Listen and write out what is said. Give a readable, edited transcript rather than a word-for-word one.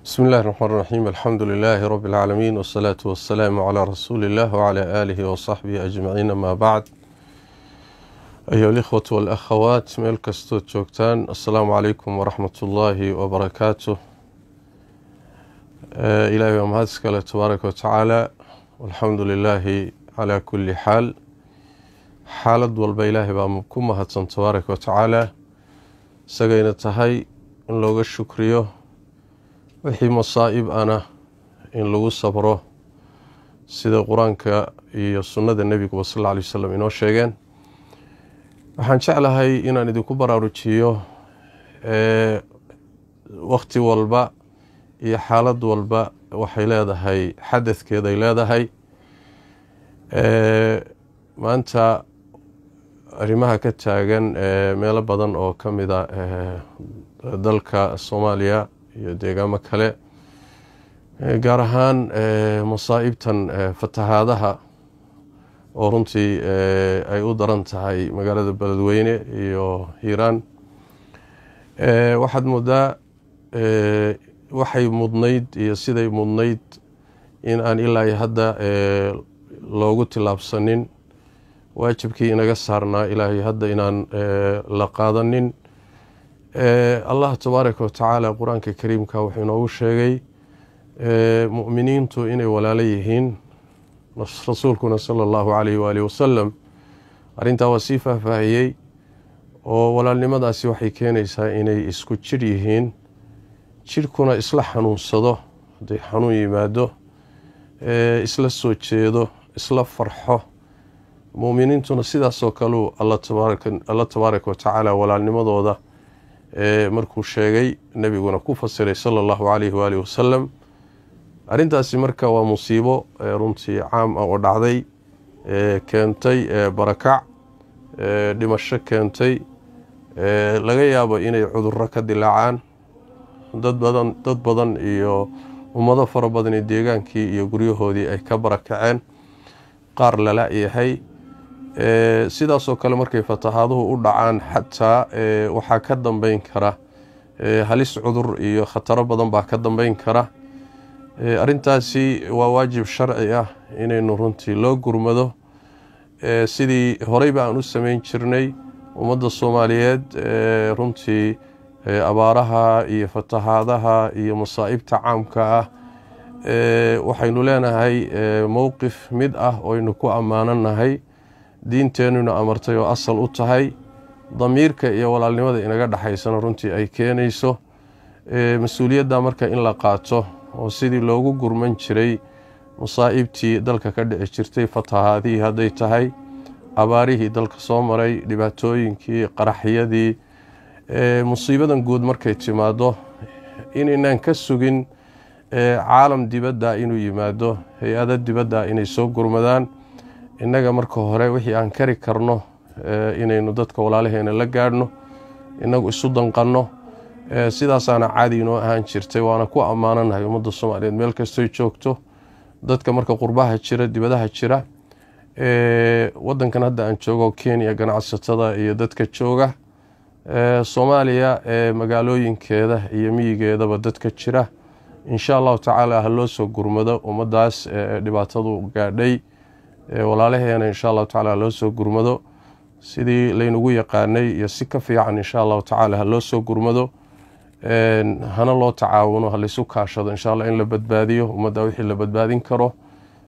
بسم الله الرحمن الرحيم. الحمد لله رب العالمين، والصلاة والسلام على رسول الله وعلى آله وصحبه أجمعين. ما بعد، أيها الإخوة والأخوات ميل كستو جوجتان، السلام عليكم ورحمة الله وبركاته. إلهي ومهدسك الله تبارك وتعالى، والحمد لله على كل حال. حالد والبإلهي بأمكم مهدسن تبارك وتعالى سقين تهي إن لوغ الشكريو wixii masaa'ib ana in lagu sabro sida quraanka iyo sunnada nabiga sallallahu alayhi wasallam inoo sheegeen. Waxaan jeclahay inaan idinku baraarujiyo waqti walba iyo xaalad walba waxay leedahay xadadkeeda ay leedahay. Maanta arrimaha ka taagan meelo badan oo kamid ah dalka Soomaaliya iyo deegaamo kale, gaar ahaan masaa'ibtan fatahaadaha oo runtii ay u daran tahay magaalada Beledweyne iyo Hiiraan. Waxaad moodaa waxay mudnayd iyo siday mudnayd in aan ilaa hadda loogu tilaabsanin waajibkii inaga saarnaa ilaahay hadda inaan la qaadanin. Allah tabaaraka wa tacaala quraanka kariimka wuxuu inoogu sheegay mu'miniintu inay walaalo yihiin. Rasuulkuna sallallahu alayhi wa alihi wasallam arintaa waa sii faahfaahiyey oo walaalnimadaasi waxay keenaysaa inay isku jir yihiin, jirkuna isla xanuunsado, haday xanuun yimaado isla soo jeedo, isla farxo. mu'miniintuna sidaas oo kale Allah tabaaraka wa tacaala walaalnimadooda markuu sheegay nabiguna ku fasiray sallallahu alayhi wa alihi wasallam. arintaasi marka waa musiibo runtii caam ah oo dhacday, keentay barakac, dhimasho keentay, laga yaabo inay cudurro ka dilaacaan dad badan iyo ummado fara badan ee deegaankii iyo guryahoodii ay ka barakaceen, qaar lala yahay. sidaas oo kale markay fatahaaduhu u dhacaan xataa waxaa ka dambeyn kara halis cudur iyo khataro badan baa ka dambeyn kara. arintaasi waa waajib sharci ah inaynu runtii loo gurmado sidii horeyba aan u sameyn jirnay. ummadda Soomaaliyeed runtii abaaraha iyo fatahaadaha iyo masaa'ibta caamka ah waxaynu leenahay mowqif mid ah oo aynu ku ammaananahay, diinteenuna amartay oo asal u tahay, damiirka iyo walaalnimada inaga dhaxaysana runtii ay keenayso. mas-uuliyadda marka in la qaato oo sidii loogu gurman jiray masaa'ibtii dalka ka dhici jirtay, fatahaadihii hadday tahay, abaarihii dalka soo maray, dhibaatooyinkii, qaraxyadii, musiibadan guud markay timaado inaynaan ka sugin caalam dibadda inuu yimaado, hay-ado dibadda inay soo gurmadaan. innaga marka hore wixii aan kari karno inaynu dadka walaalaheena la gaadhno, inagu isu danqanno. sidaasaana caadi inoo ahaan jirtay, waana ku ammaananahay ummadda Soomaaliyeed meel kastoy joogto. dadka marka qurbaha jira, dibadaha jira, wadankan hadda aan joogo Kenya, ganacsatada iyo dadka jooga Soomaaliya magaalooyinkeeda iyo miyigeedaba dadka jira, insha allahu tacaala ha loo soo gurmado ummadaas dhibaatadu gaadhay. walaalaheena insha allahu tacaala loo soo gurmado sidii laynagu yaqaanay iyo si ka fiican insha allahu tacaala ha loo soo gurmado. hana loo tacaawuno, ha laysu kaashado insha allah in la badbaadiyo ummadda wixii la badbaadin karo.